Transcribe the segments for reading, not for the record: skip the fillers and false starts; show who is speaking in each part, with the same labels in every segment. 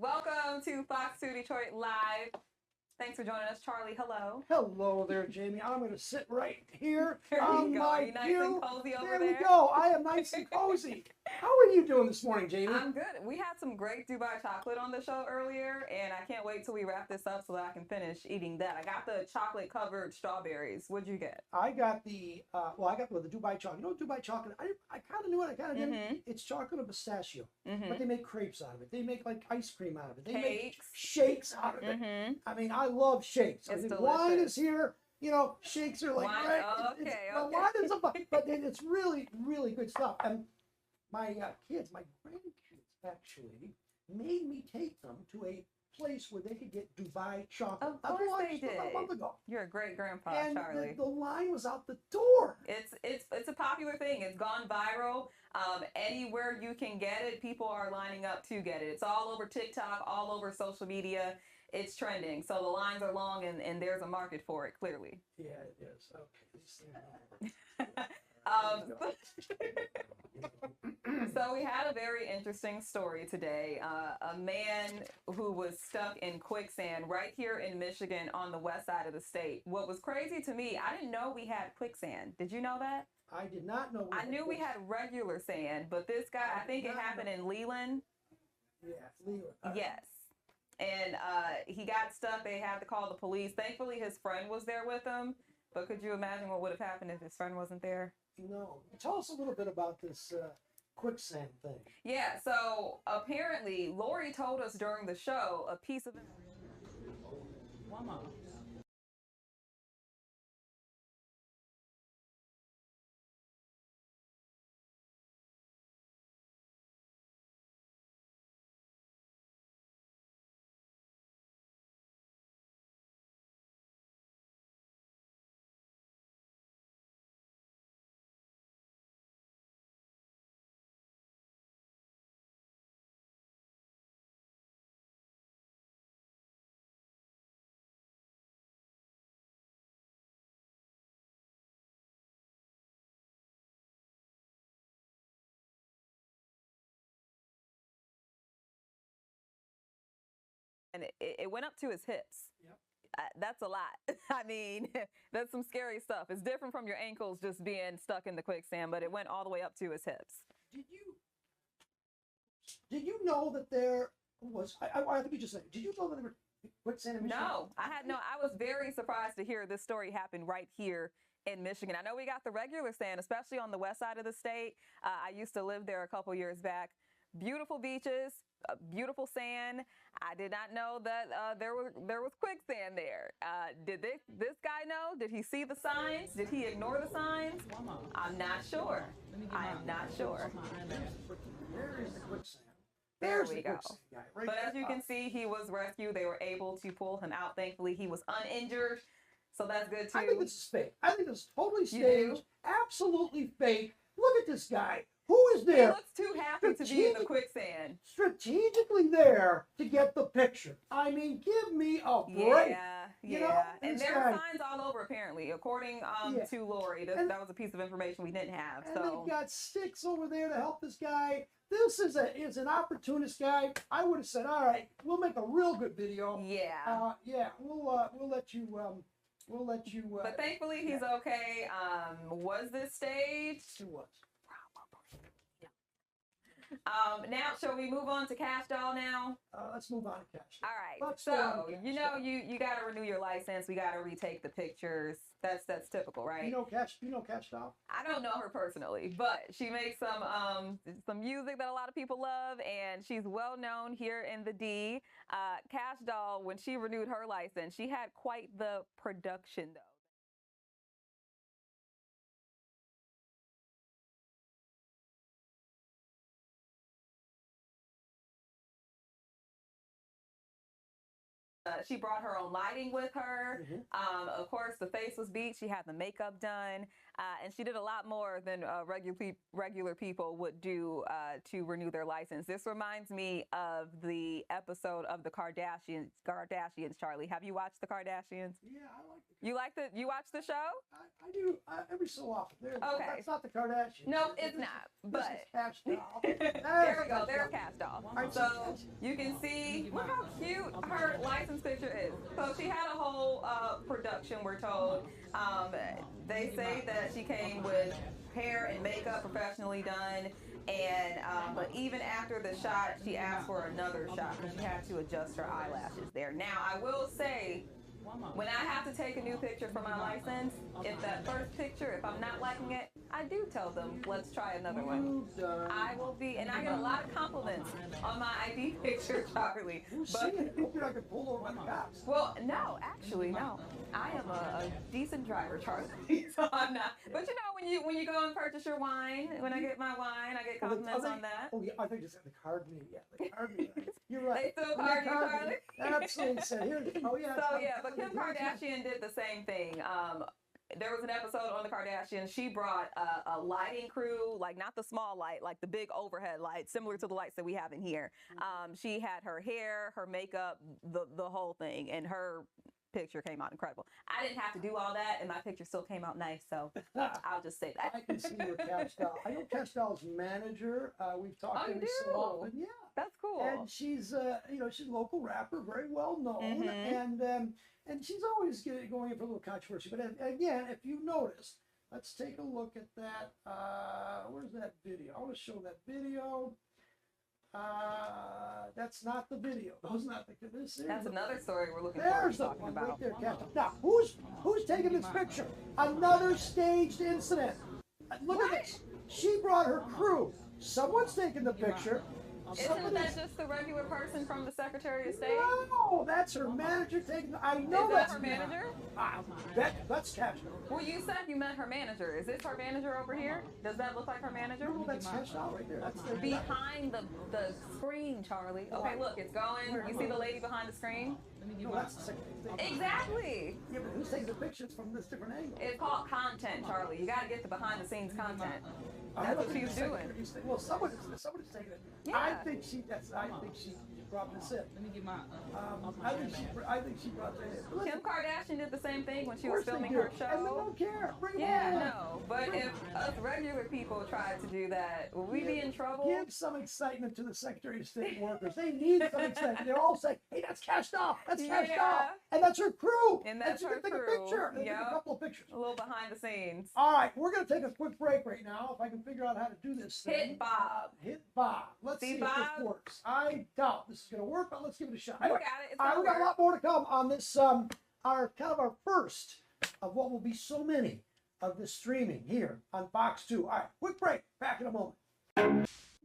Speaker 1: Welcome to Fox 2 Detroit Live. Thanks for joining us, Charlie. Hello.
Speaker 2: Hello there, Jamie. I'm going to sit right here.
Speaker 1: There
Speaker 2: on
Speaker 1: you go.
Speaker 2: my
Speaker 1: Are you nice
Speaker 2: pew.
Speaker 1: and cozy over there?
Speaker 2: There we go. I am nice and cozy. How are you doing this morning, Jamie?
Speaker 1: I'm good. We had some great Dubai chocolate on the show earlier, and I can't wait till we wrap this up so that I can finish eating that. I got the chocolate-covered strawberries. What'd you get?
Speaker 2: I got the, I got the Dubai chocolate. You know Dubai chocolate? I kind of knew it. I kind of didn't. It's chocolate and pistachio. But they make crepes out of it. They make like ice cream out of it. They make shakes out of it. I mean, I love shakes.
Speaker 1: It's delicious.
Speaker 2: Wine is here. You know, shakes are like,
Speaker 1: Wine,
Speaker 2: right?
Speaker 1: okay.
Speaker 2: Wine is but it's really, really good stuff. And my kids, my grandkids actually made me take them to a place where they could get Dubai chocolate.
Speaker 1: Of course they did.
Speaker 2: About a month ago.
Speaker 1: You're a great grandpa,
Speaker 2: And
Speaker 1: Charlie.
Speaker 2: the line was out the door.
Speaker 1: It's a popular thing. It's gone viral. Anywhere you can get it, people are lining up to get it. It's all over TikTok, all over social media. It's trending. So the lines are long, and there's a market for it, clearly.
Speaker 2: Yeah, it is. Okay.
Speaker 1: So we had a very interesting story today. A man who was stuck in quicksand right here in Michigan on the west side of the state. What was crazy to me, I didn't know we had quicksand. Did you know that?
Speaker 2: I did not know.
Speaker 1: I knew we had regular sand, but this guy, I think it happened in Leland.
Speaker 2: Yeah, Leland.
Speaker 1: Yes. And he got stuck. They had to call the police. Thankfully, his friend was there with him. But could you imagine what would have happened if his friend wasn't there?
Speaker 2: No. Tell us a little bit about this quicksand thing.
Speaker 1: Yeah, so apparently, Lori told us during the show a piece of... One more. And it went up to his hips.
Speaker 2: Yep.
Speaker 1: That's a lot. I mean, that's some scary stuff. It's different from your ankles just being stuck in the quicksand, but it went all the way up to his hips.
Speaker 2: Did you know that there was? I think you just said. Did you know that there were quicksand in Michigan?
Speaker 1: No, I was very surprised to hear this story happen right here in Michigan. I know we got the regular sand, especially on the west side of the state. I used to live there a couple years back. Beautiful beaches, beautiful sand. I did not know that there was quicksand there. Did this guy know? Did he see the signs? Did he ignore the signs? I'm not sure. I am not sure.
Speaker 2: There is the quicksand.
Speaker 1: There we go.
Speaker 2: Guy, right
Speaker 1: But as you can see, he was rescued. They were able to pull him out. Thankfully, he was uninjured. So that's good too.
Speaker 2: I think this is fake. I think this is totally staged. Absolutely fake. Look at this guy. Who is there?
Speaker 1: He looks too happy to be in the quicksand.
Speaker 2: Strategically there to get the picture. I mean, give me a break.
Speaker 1: Yeah. And there were signs all over, apparently, according to Lori. That was a piece of information we didn't have.
Speaker 2: And they've got sticks over there to help this guy. This is an opportunist guy. I would have said, all right, we'll make a real good video.
Speaker 1: Yeah.
Speaker 2: We'll let you. We'll let you.
Speaker 1: But thankfully, he's okay. Was this staged?
Speaker 2: It was.
Speaker 1: Now, shall we move on to Kash Doll now?
Speaker 2: Let's move on to Kash.
Speaker 1: All right. So, you got to renew your license. We got to retake the pictures. That's typical, right?
Speaker 2: You know Kash Doll?
Speaker 1: I don't know her personally, but she makes some music that a lot of people love, and she's well known here in the D. Kash Doll, when she renewed her license, she had quite the production, though. She brought her own lighting with her. Of course, the face was beat. She had the makeup done. And she did a lot more than regular people would do to renew their license. This reminds me of the episode of the Kardashians, Charlie. Have you watched the Kardashians?
Speaker 2: Yeah, I like it.
Speaker 1: You like the? You watch the show?
Speaker 2: I do every so often.
Speaker 1: Okay.
Speaker 2: That's not the Kardashians.
Speaker 1: No, it's not. But
Speaker 2: this is Kash Doll.
Speaker 1: there we go. They're Kash Doll.
Speaker 2: Right.
Speaker 1: So you can see, look how cute her license picture is. So she had a whole production, we're told. They say that she came with hair and makeup professionally done. And but even after the shot, she asked for another shot because she had to adjust her eyelashes there. Now, I will say, when I have to take a new picture for my license, if that first picture, if I'm not liking it, I do tell them, let's try another one. I will be, and I get a lot of compliments on my ID picture, Charlie.
Speaker 2: But you're not gonna pull over by the cops.
Speaker 1: Well, no, actually, no. I am a decent driver, Charlie. So I'm not. But you know, when you go and purchase your wine, when I get my wine, I get compliments on that.
Speaker 2: Oh yeah, I think you said the card me. Yeah, the card me. You're right.
Speaker 1: They still card you, Charlie.
Speaker 2: Absolutely. So here. Oh yeah.
Speaker 1: So yeah, but Kim Kardashian did the same thing. There was an episode on the Kardashians. She brought a lighting crew, like not the small light, like the big overhead light, similar to the lights that we have in here. She had her hair, her makeup, the whole thing, and her picture came out incredible. I didn't have to do all that, and my picture still came out nice, so I'll just say that.
Speaker 2: I can see your Kash Doll. I know Kash Doll's manager. We've talked every so often. Yeah.
Speaker 1: That's cool.
Speaker 2: And she's, she's a local rapper, very well known, and she's always going in for a little controversy. But again, if you notice, let's take a look at that. Where's that video? I want to show that video. That's not the video. Those not the.
Speaker 1: That's another story we're looking forward to talking about.
Speaker 2: Right there, Kash. Now, who's taking this picture? Another staged incident. Look at this. She brought her crew. Someone's taking the picture.
Speaker 1: Isn't that just the regular person from the Secretary of State?
Speaker 2: No, that's her manager taking. I know
Speaker 1: that's her manager.
Speaker 2: That's Kash Doll.
Speaker 1: Well, you said you met her manager. Is this her manager over here? Does that look like her manager?
Speaker 2: No, that's Kash Doll right there. That's
Speaker 1: behind the screen, Charlie. Okay, look, it's going. You see the lady behind the screen?
Speaker 2: No, that's the Secretary.
Speaker 1: Exactly.
Speaker 2: Yeah, but who's taking the pictures from this different angle?
Speaker 1: It's called content, Charlie. You got to get the behind-the-scenes content. That's what she's doing.
Speaker 2: Well, somebody's taking it.
Speaker 1: Yeah.
Speaker 2: I think she brought this in. Let me get my. I think she brought that in.
Speaker 1: Kim Kardashian did the same thing when she was filming her show.
Speaker 2: And they don't care. Bring
Speaker 1: no. But if us regular people tried to do that, would we be in trouble?
Speaker 2: Give some excitement to the Secretary of State workers. They need some excitement. They're all saying, "Hey, that's Kash Doll. That's Kash Doll, and that's her crew."
Speaker 1: And that's her
Speaker 2: crew. Take a picture. Take a couple of pictures.
Speaker 1: A little behind the scenes.
Speaker 2: All right, we're going to take a quick break right now. If I can figure out how to do this thing.
Speaker 1: Hit Bob.
Speaker 2: Hit Bob. Let's see if this works. I doubt this is going to work, but let's give it a shot. Anyway,
Speaker 1: we got
Speaker 2: a lot more to come on this, our first of what will be so many of the streaming here on Fox 2. All right, quick break. Back in a moment.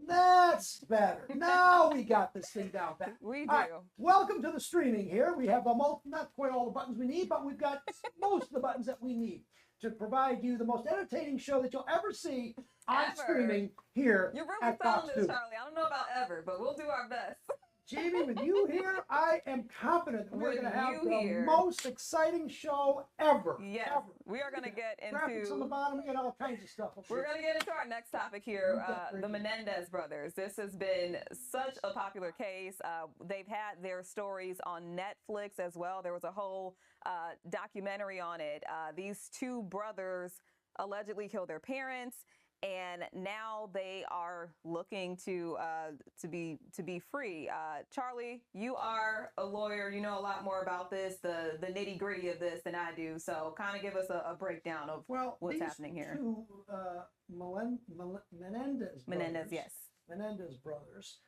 Speaker 2: That's better. Now we got this thing down pat.
Speaker 1: We do.
Speaker 2: Right, welcome to the streaming here. We have not quite all the buttons we need, but we've got most of the buttons that we need to provide you the most entertaining show that you'll ever see on streaming here.
Speaker 1: You're really selling this, Charlie. I don't know about ever, but we'll do our best.
Speaker 2: Jamie, with you here, I am confident that we're going to have the most exciting show ever.
Speaker 1: Yes,
Speaker 2: ever.
Speaker 1: We are going to get into...
Speaker 2: graphics on the bottom, we got all kinds of stuff.
Speaker 1: We're going to get into our next topic here, the Menendez Brothers. This has been such a popular case. They've had their stories on Netflix as well. There was a whole documentary on it. These two brothers allegedly killed their parents, and now they are looking to be free. Charlie, you are a lawyer. You know a lot more about this, the nitty gritty of this than I do. So kind of give us a breakdown of what's happening here. Menendez, yes.
Speaker 2: Menendez brothers.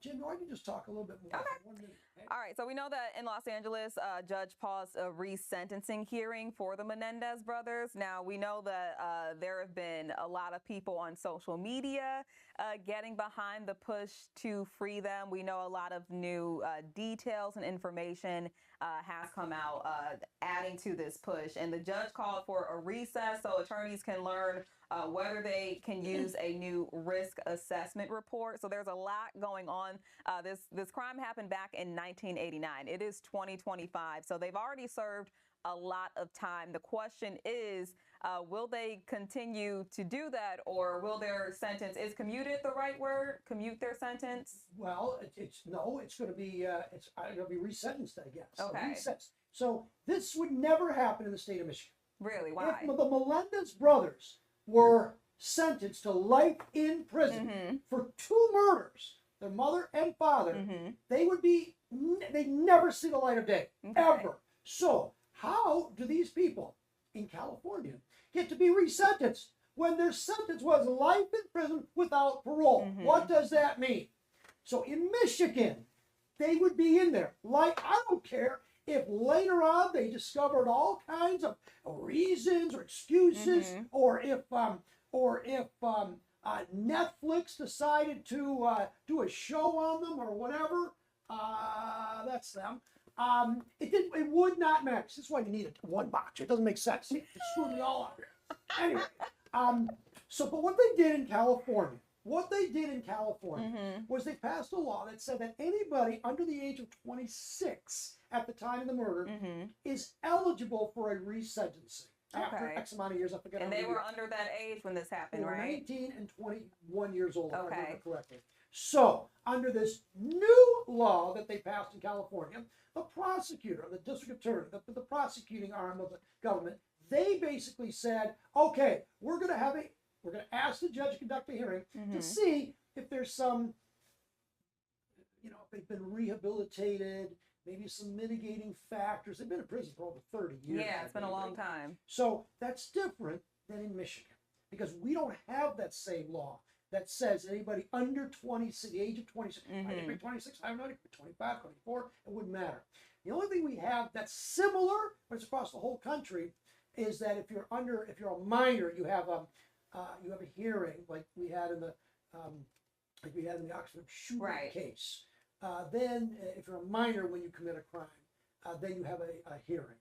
Speaker 2: Jim, why don't you just talk a little bit more?
Speaker 1: Okay. All right. So we know that in Los Angeles, a judge paused a resentencing hearing for the Menendez brothers. Now, we know that there have been a lot of people on social media getting behind the push to free them. We know a lot of new details and information has come out adding to this push. And the judge called for a recess so attorneys can learn whether they can use a new risk assessment report. So there's a lot going on. This crime happened back in 1989. It is 2025, so they've already served a lot of time. The question is, will they continue to do that, or will their sentence, is commuted the right word? Commute their sentence?
Speaker 2: Well, it's going to be resentenced, I guess.
Speaker 1: Okay.
Speaker 2: So this would never happen in the state of Michigan.
Speaker 1: Really? Why?
Speaker 2: If the Menendez brothers were sentenced to life in prison for 2 murders, their mother and father, they'd never see the light of day, ever. So how do these people in California get to be resentenced when their sentence was life in prison without parole? What does that mean? So in Michigan, they would be in there. Like, I don't care if later on they discovered all kinds of reasons or excuses, or if Netflix decided to do a show on them or whatever, that's them. It would not matter. This is why you need one box. It doesn't make sense. It screwed me all up here. Anyway, but what they did in California, was they passed a law that said that anybody under the age of 26 at the time of the murder is eligible for a resentencing after X amount of years. I forget.
Speaker 1: And they were under that age when this happened, right?
Speaker 2: 19 and 21 years old, if I remember correctly. So, under this new law that they passed in California, the prosecutor, the district attorney, the prosecuting arm of the government, they basically said, okay, we're going to ask the judge to conduct a hearing to see if there's some, if they've been rehabilitated, maybe some mitigating factors. They've been in prison for over 30 years.
Speaker 1: Yeah, it's been a long time.
Speaker 2: So that's different than in Michigan, because we don't have that same law that says anybody under 26, the age of 26, I could be 26, I don't know, I could be 25, 24, it wouldn't matter. The only thing we have that's similar, but it's across the whole country, is that if you're a minor, you have a hearing like we had in the Oxford shooting case. Then, if you're a minor when you commit a crime, then you have a hearing.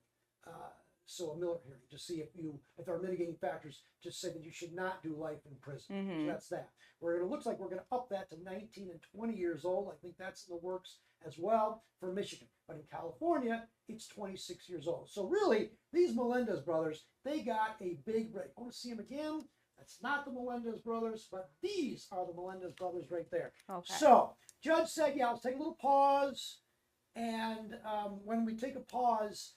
Speaker 2: So a Miller hearing, to see if there are mitigating factors, just say that you should not do life in prison. So that's that. It looks like we're going to up that to 19 and 20 years old. I think that's in the works as well for Michigan. But in California, it's 26 years old. So really, these Menendez brothers, they got a big break. I want to see them again. That's not the Menendez brothers, but these are the Menendez brothers right there. Okay. So, judge said, yeah, let's take a little pause. And when we take a pause,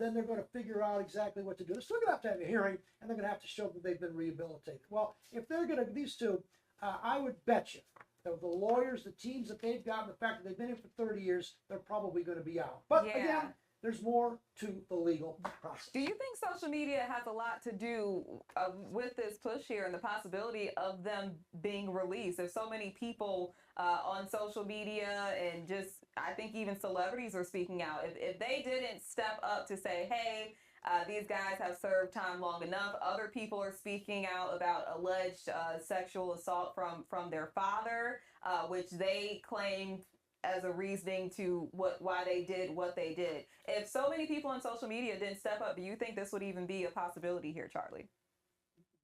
Speaker 2: then they're going to figure out exactly what to do. They're still going to have a hearing, and they're going to have to show that they've been rehabilitated. Well, if they're going to, these two, I would bet you that the lawyers, the teams that they've got, and the fact that they've been in for 30 years, they're probably going to be out. But again, there's more to the legal process.
Speaker 1: Do you think social media has a lot to do with this push here and the possibility of them being released? There's so many people on social media, and just, I think even celebrities are speaking out. If they didn't step up to say, hey, these guys have served time long enough, other people are speaking out about alleged sexual assault from their father, which they claimed as a reasoning to why they did what they did. If so many people on social media didn't step up, do you think this would even be a possibility here, Charlie?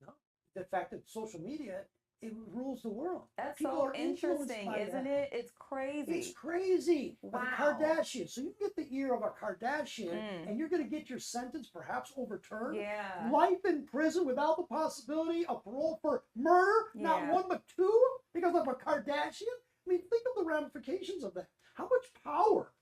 Speaker 2: No. The fact that social media, it rules the world.
Speaker 1: That's so interesting, isn't it? It's crazy.
Speaker 2: It's crazy.
Speaker 1: Wow.
Speaker 2: The Kardashians. So you get the ear of a Kardashian, and you're going to get your sentence perhaps overturned.
Speaker 1: Yeah.
Speaker 2: Life in prison without the possibility of parole for murder, not one but two, because of a Kardashian. I mean, think of the ramifications of that. How much power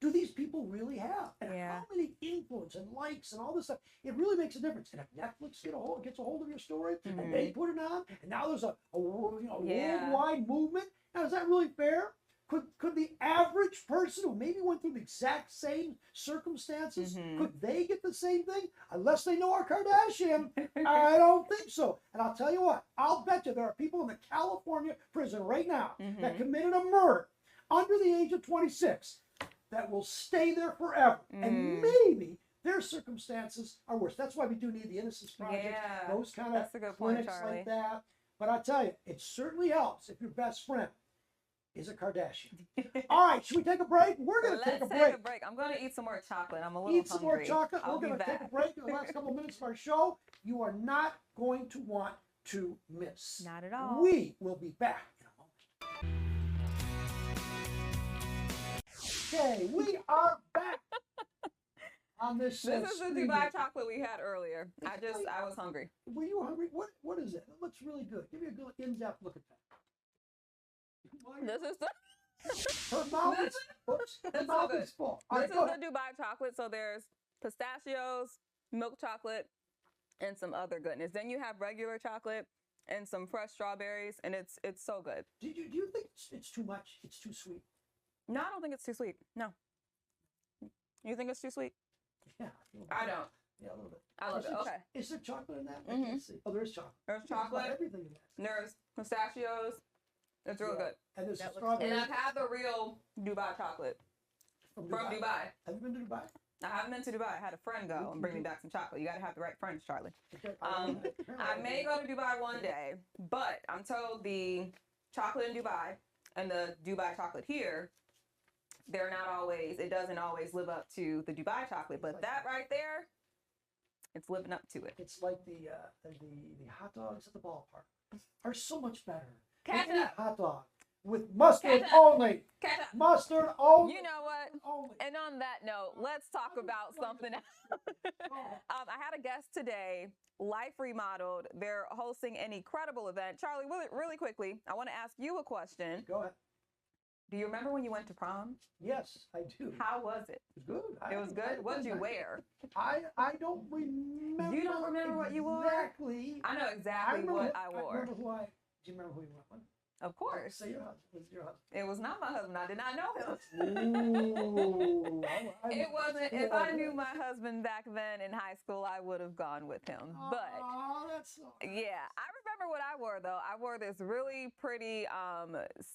Speaker 2: do these people really have? And how many influence and likes and all this stuff? It really makes a difference. And if Netflix gets a hold of your story, and they put it on, and now there's a worldwide movement, now is that really fair? Could the average person who maybe went through the exact same circumstances, could they get the same thing? Unless they know our Kardashian, I don't think so. And I'll tell you what, I'll bet you there are people in the California prison right now that committed a murder under the age of 26 that will stay there forever. And maybe their circumstances are worse. That's why we do need the Innocence Project, those kind of clinics like that. But I tell you, it certainly helps if your best friend is a Kardashian. All right, should we take a break? We're going to take a break.
Speaker 1: Let's take a break. I'm going to eat some more chocolate. I'm a little
Speaker 2: Eat some more
Speaker 1: hungry.
Speaker 2: chocolate.
Speaker 1: I'll
Speaker 2: We're going to take a break in the last couple of minutes of our show. You are not going to want to miss.
Speaker 1: Not at all.
Speaker 2: We will be back in a moment. Okay, we are back on this.
Speaker 1: This is the Dubai chocolate we had earlier. I was hungry.
Speaker 2: Were you hungry? What is it? It looks really good. Give me a good in-depth look at that.
Speaker 1: This is the.
Speaker 2: Her mouth is, oops, her mouth is full. All
Speaker 1: This
Speaker 2: right,
Speaker 1: is the Dubai chocolate. So there's pistachios, milk chocolate, and some other goodness. Then you have regular chocolate and some fresh strawberries, and it's so good.
Speaker 2: Do you think it's too much? It's too sweet?
Speaker 1: No, I don't think it's too sweet. No. You think it's too sweet?
Speaker 2: Yeah.
Speaker 1: I don't.
Speaker 2: Yeah, a little bit.
Speaker 1: I love it. Okay.
Speaker 2: Is there chocolate in that? I
Speaker 1: Mhm.
Speaker 2: can't see. Oh, there is chocolate.
Speaker 1: There's chocolate.
Speaker 2: Everything in that.
Speaker 1: There's pistachios. It's really good.
Speaker 2: And there's
Speaker 1: And
Speaker 2: strawberries
Speaker 1: I've had the real Dubai chocolate
Speaker 2: from
Speaker 1: from Dubai.
Speaker 2: Have you been to Dubai?
Speaker 1: I haven't been to Dubai. I had a friend go and bring me back some chocolate. You got to have the right friends, Charlie.
Speaker 2: Okay.
Speaker 1: I may go to Dubai one day, but I'm told the chocolate in Dubai and the Dubai chocolate here, it doesn't always live up to the Dubai chocolate, but that right there, it's living up to it.
Speaker 2: It's like the hot dogs at the ballpark are so much better.
Speaker 1: Ketchup.
Speaker 2: Any hot dog with mustard
Speaker 1: Ketchup.
Speaker 2: only.
Speaker 1: Ketchup.
Speaker 2: Mustard only.
Speaker 1: You know what?
Speaker 2: Only.
Speaker 1: And on that note, let's talk about something else. I had a guest today, Life Remodeled. They're hosting an incredible event. Charlie, really quickly, I want to ask you a question.
Speaker 2: Go ahead.
Speaker 1: Do you remember when you went to prom?
Speaker 2: Yes, I do.
Speaker 1: How was it?
Speaker 2: It was good.
Speaker 1: It was good? What did you wear?
Speaker 2: I don't remember.
Speaker 1: You don't remember what you wore?
Speaker 2: Exactly.
Speaker 1: I know exactly what I wore.
Speaker 2: Do you remember who you went with?
Speaker 1: Of course.
Speaker 2: Say your husband. Was it your husband?
Speaker 1: It was not my husband. I did not know him.
Speaker 2: Ooh,
Speaker 1: It wasn't. If I knew my husband back then in high school, I would have gone with him. But
Speaker 2: oh, that's so
Speaker 1: yeah, I remember what I wore though. I wore this really pretty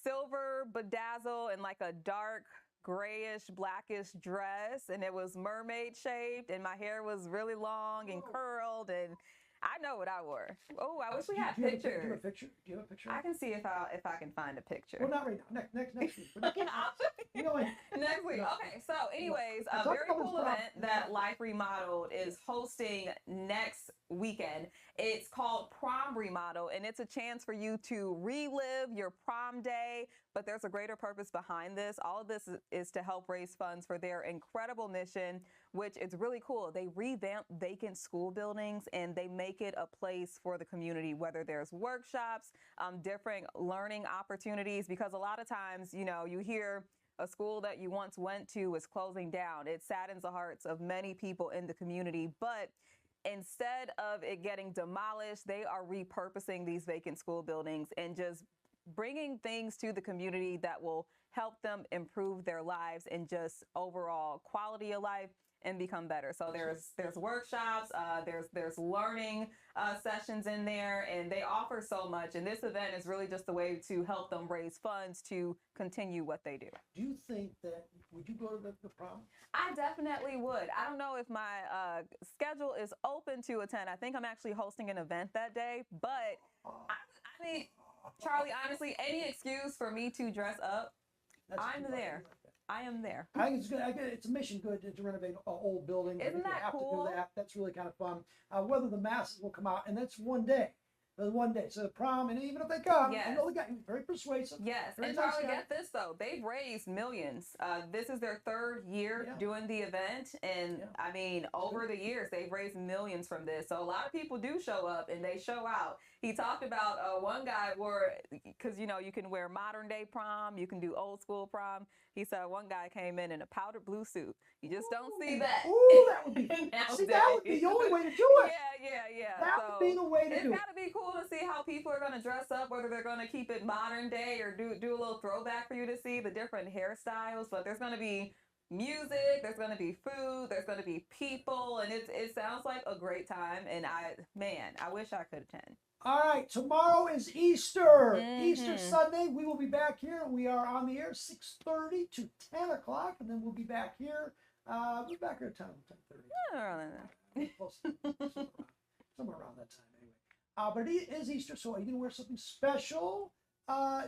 Speaker 1: silver bedazzle and like a dark grayish blackish dress, and it was mermaid shaped, and my hair was really long and curled, and I know what I wore. Oh, I wish we had pictures.
Speaker 2: Do you have a picture? Do you have a picture?
Speaker 1: I can see if I can find a picture.
Speaker 2: Well, not right now. Next week.
Speaker 1: Next week. Okay. So, anyways, a very cool event that Life Remodeled is hosting next weekend. It's called Prom Remodel, and it's a chance for you to relive your prom day. But there's a greater purpose behind this. All of this is to help raise funds for their incredible mission, which is really cool. They revamp vacant school buildings and they make it a place for the community, whether there's workshops, different learning opportunities, because a lot of times, you know, you hear a school that you once went to is closing down. It saddens the hearts of many people in the community, but instead of it getting demolished, they are repurposing these vacant school buildings and just bringing things to the community that will help them improve their lives and just overall quality of life and become better. So there's workshops, there's learning sessions in there, and they offer so much. And this event is really just a way to help them raise funds to continue what they do.
Speaker 2: Do you think that, would you go to the prom?
Speaker 1: I definitely would. I don't know if my schedule is open to attend. I think I'm actually hosting an event that day, but I mean, Charlie, honestly, any excuse for me to dress up, I'm there. I am there.
Speaker 2: I think it's good. It's a mission good to renovate old buildings.
Speaker 1: Isn't that cool?
Speaker 2: To do that. That's really kind of fun. Whether the masses will come out, and that's one day. There's one day. So the prom, and even if they come, I know the guy is very persuasive.
Speaker 1: Yes,
Speaker 2: very
Speaker 1: and
Speaker 2: nice
Speaker 1: Charlie,
Speaker 2: guy.
Speaker 1: get this though, they've raised millions. This is their third year doing the event, and I mean, over the years, they've raised millions from this. So a lot of people do show up, and they show out. He talked about one guy wore, because you know you can wear modern day prom, you can do old school prom. He said one guy came in a powder blue suit. You just don't see that.
Speaker 2: Ooh, that would be. See, that would be the only way to do it.
Speaker 1: Yeah.
Speaker 2: That would be the way to do it.
Speaker 1: It's got to be cool to see how people are going to dress up, whether they're going to keep it modern day or do a little throwback for you to see the different hairstyles. But there's going to be music, there's going to be food, there's going to be people, and it sounds like a great time. And I wish I could attend.
Speaker 2: All right, tomorrow is Easter. Easter Sunday. We will be back here. We are on the air 6:30 to 10 o'clock, and then we'll be back here. We'll be back here at 10:30. Somewhere around that time, anyway. But it is Easter, so are you going to wear something special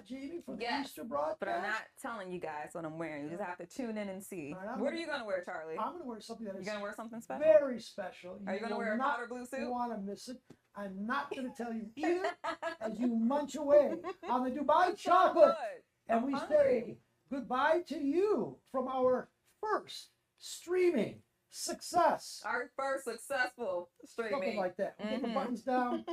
Speaker 2: Jamie, for the
Speaker 1: Yes,
Speaker 2: Easter broadcast.
Speaker 1: But I'm not telling you guys what I'm wearing. You just have to tune in and see.
Speaker 2: Right,
Speaker 1: What are you going to wear, Charlie?
Speaker 2: I'm going to wear something that is
Speaker 1: You're going to wear something special?
Speaker 2: very special.
Speaker 1: Are you going to wear a powder blue suit?
Speaker 2: You want to miss it. I'm not going to tell you either as you munch away on the Dubai chocolate. And we say goodbye to you from our first streaming success.
Speaker 1: Our first successful streaming.
Speaker 2: Something like that. We'll get the buttons down.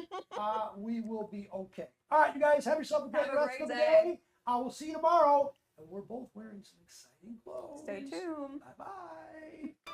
Speaker 2: We will be okay. All right, you guys, have yourself a great rest of the day. I will see you tomorrow. And we're both wearing some exciting clothes.
Speaker 1: Stay tuned.
Speaker 2: Bye-bye.